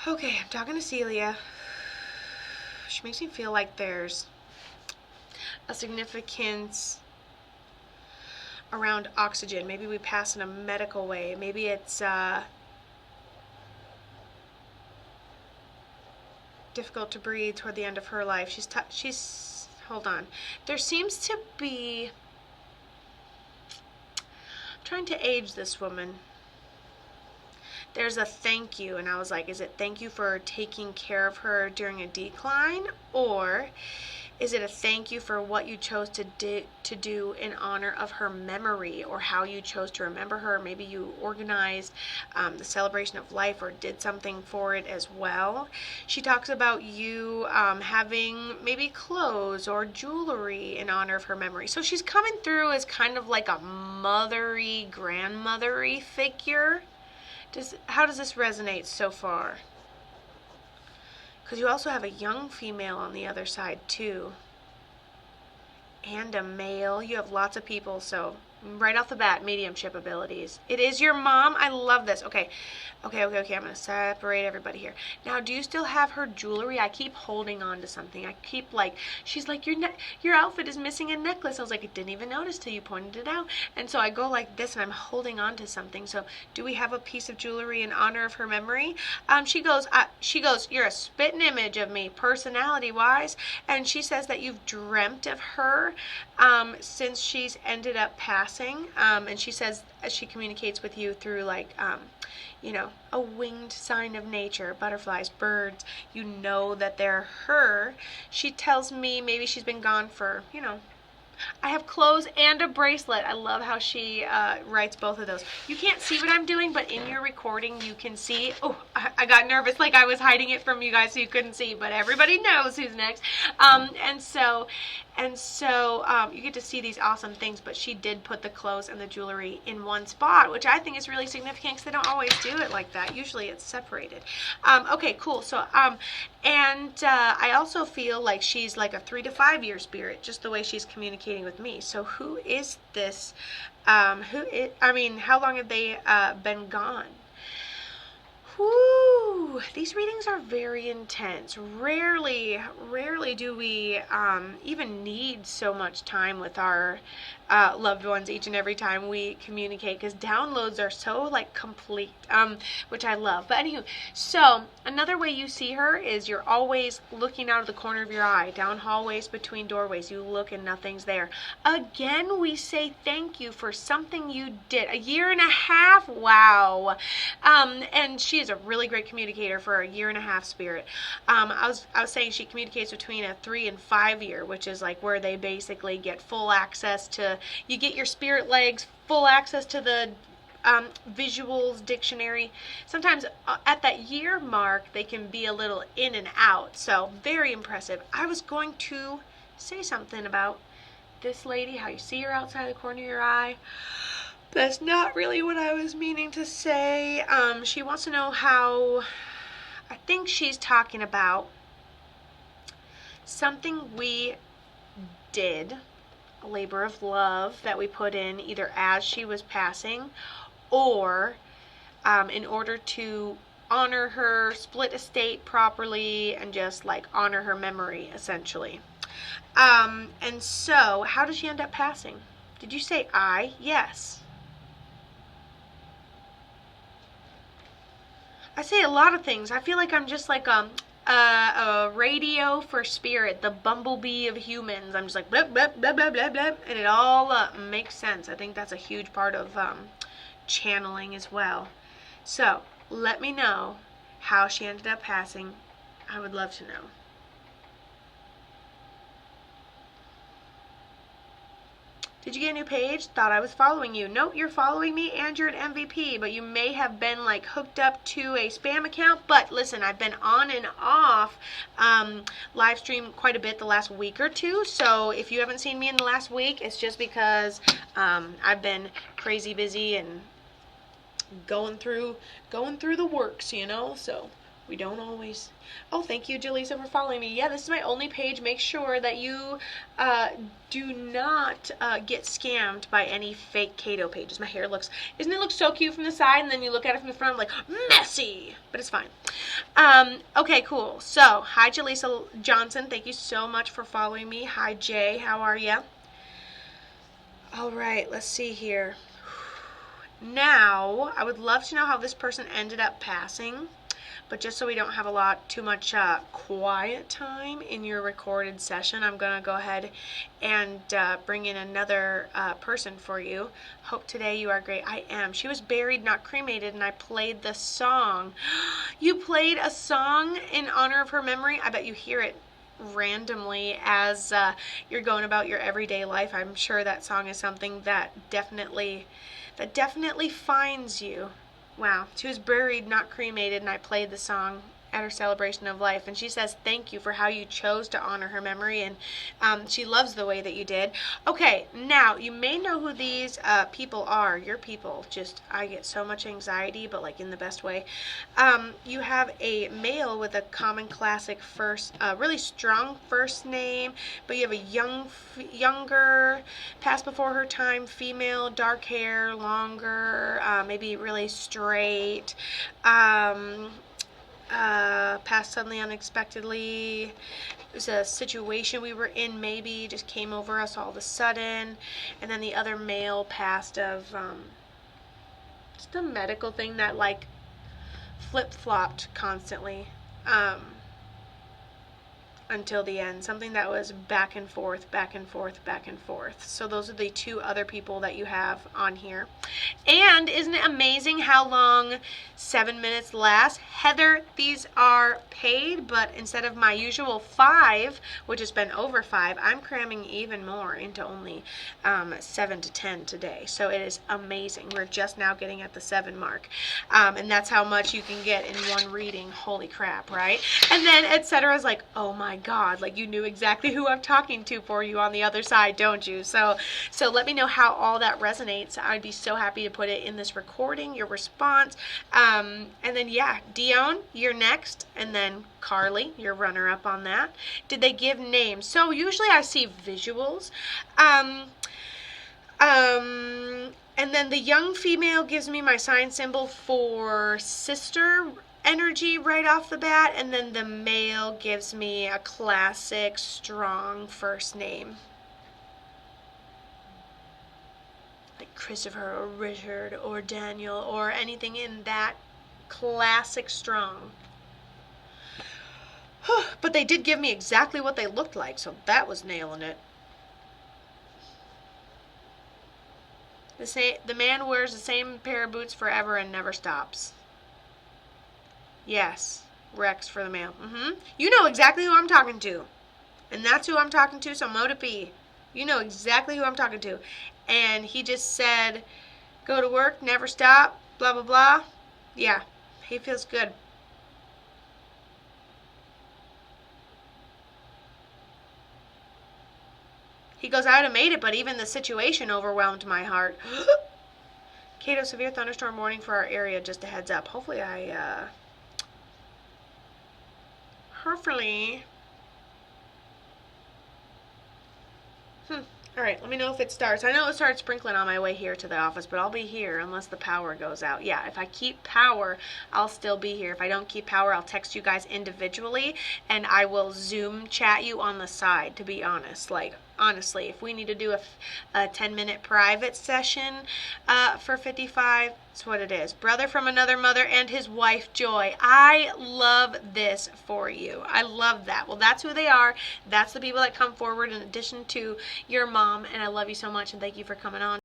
Okay, I'm talking to Celia. She makes me feel like there's a significance around oxygen. Maybe we pass in a medical way. Maybe it's difficult to breathe toward the end of her life. She's hold on. There seems to be, I'm trying to age this woman. There's a thank you, and I was like, is it thank you for taking care of her during a decline, or is it a thank you for what you chose to do in honor of her memory, or how you chose to remember her? Maybe you organized the celebration of life or did something for it as well. She talks about you having maybe clothes or jewelry in honor of her memory. So she's coming through as kind of like a mothery, grandmothery figure. How does this resonate so far? Because you also have a young female on the other side too. And a male. You have lots of people, so right off the bat, mediumship abilities. It is your mom. I love this. Okay. I'm going to separate everybody here. Now, do you still have her jewelry? I keep holding on to something. I keep she's like, your outfit is missing a necklace. I was like, I didn't even notice till you pointed it out. And so I go like this, and I'm holding on to something. So do we have a piece of jewelry in honor of her memory? She goes, you're a spitting image of me, personality-wise. And she says that you've dreamt of her since she's ended up passing. And she says she communicates with you through a winged sign of nature, butterflies, birds. You know that they're her. She tells me maybe she's been gone for, I have clothes and a bracelet. I love how she writes both of those. You can't see what I'm doing, but in your recording you can see. Oh, I got nervous like I was hiding it from you guys so you couldn't see, but everybody knows who's next. And so you get to see these awesome things, but she did put the clothes and the jewelry in one spot, which I think is really significant because they don't always do it like that. Usually it's separated. Okay, cool. So, I also feel like she's like a 3 to 5 year spirit, just the way she's communicating with me. So who is this? How long have they been gone? Whew, these readings are very intense. Rarely do we even need so much time with our loved ones each and every time we communicate, because downloads are so complete, which I love. But anywho, so another way you see her is you're always looking out of the corner of your eye, down hallways, between doorways. You look and nothing's there. Again, we say thank you for something you did. 1.5 years? Wow. And she is a really great communicator for a 1.5 year spirit. I was saying she communicates between a 3 and 5 year, which is like where they basically get full access to, you get your spirit legs, full access to the visuals, dictionary. Sometimes at that year mark, they can be a little in and out. So very impressive. I was going to say something about this lady, how you see her outside the corner of your eye. That's not really what I was meaning to say. She wants to know how, I think she's talking about something we did, a labor of love that we put in either as she was passing or in order to honor her, split estate properly, and just honor her memory, essentially. And so, how did she end up passing? Did you say I? Yes. I say a lot of things. I feel like I'm just like a radio for spirit, the bumblebee of humans. I'm just like blah, blah, blah, blah, blah, blah, and it all makes sense. I think that's a huge part of channeling as well. So let me know how she ended up passing. I would love to know. Did you get a new page? Thought I was following you. Nope, you're following me and you're an MVP, but you may have been hooked up to a spam account. But listen, I've been on and off live stream quite a bit the last week or two. So if you haven't seen me in the last week, it's just because I've been crazy busy and going through the works, So We don't always. Oh, thank you, Jaleesa, for following me. Yeah, this is my only page. Make sure that you do not get scammed by any fake Kato pages. My hair looks, doesn't it look so cute from the side? And then you look at it from the front, I'm like, messy. But it's fine. Okay, cool. So, hi, Jaleesa Johnson. Thank you so much for following me. Hi, Jay. How are you? All right, let's see here. Now, I would love to know how this person ended up passing. But just so we don't have too much quiet time in your recorded session, I'm going to go ahead and bring in another person for you. Hope today you are great. I am. She was buried, not cremated, and I played the song. You played a song in honor of her memory? I bet you hear it randomly as you're going about your everyday life. I'm sure that song is something that definitely finds you. Wow, she was buried, not cremated, and I played the song at her celebration of life. And she says, thank you for how you chose to honor her memory, and she loves the way that you did. Okay, now, you may know who these people are. Your people. Just, I get so much anxiety, but like in the best way. You have a male with a common classic really strong first name, but you have a younger, past before her time, female, dark hair, longer, maybe really straight, passed suddenly, unexpectedly. It was a situation we were in, maybe just came over us all of a sudden. And then the other male passed of just a medical thing that like flip-flopped constantly until the end. Something that was back and forth, back and forth, back and forth. So those are the two other people that you have on here. And isn't it amazing how long 7 minutes lasts? Heather, these are paid, but instead of my usual 5, which has been over 5, I'm cramming even more into only 7 to 10 today. So it is amazing. We're just now getting at the 7 mark. And that's how much you can get in one reading. Holy crap, right? And then etc. is like, oh my God, like you knew exactly who I'm talking to for you on the other side, don't you? So let me know how all that resonates. I'd be so happy to put it in this recording, your response. And then, yeah, Dion, you're next. And then Carly, you're runner-up on that. Did they give names? So usually I see visuals. And then the young female gives me my sign symbol for sister energy right off the bat, and then the male gives me a classic strong first name like Christopher or Richard or Daniel or anything in that classic strong. But they did give me exactly what they looked like, so that was nailing it. The man wears the same pair of boots forever and never stops. Yes, Rex for the male. You know exactly who I'm talking to. And that's who I'm talking to, so Mo to P. You know exactly who I'm talking to. And he just said, go to work, never stop, blah, blah, blah. Yeah, he feels good. He goes, I would have made it, but even the situation overwhelmed my heart. Kato, severe thunderstorm warning for our area, just a heads up. Hopefully Alright, let me know if it starts. I know it started sprinkling on my way here to the office, but I'll be here unless the power goes out. Yeah, if I keep power, I'll still be here. If I don't keep power, I'll text you guys individually, and I will Zoom chat you on the side, to be honest. Like, honestly, if we need to do a 10-minute private session for 55, that's what it is. Brother from another mother and his wife, Joy. I love this for you. I love that. Well, that's who they are. That's the people that come forward in addition to your mom, and I love you so much, and thank you for coming on.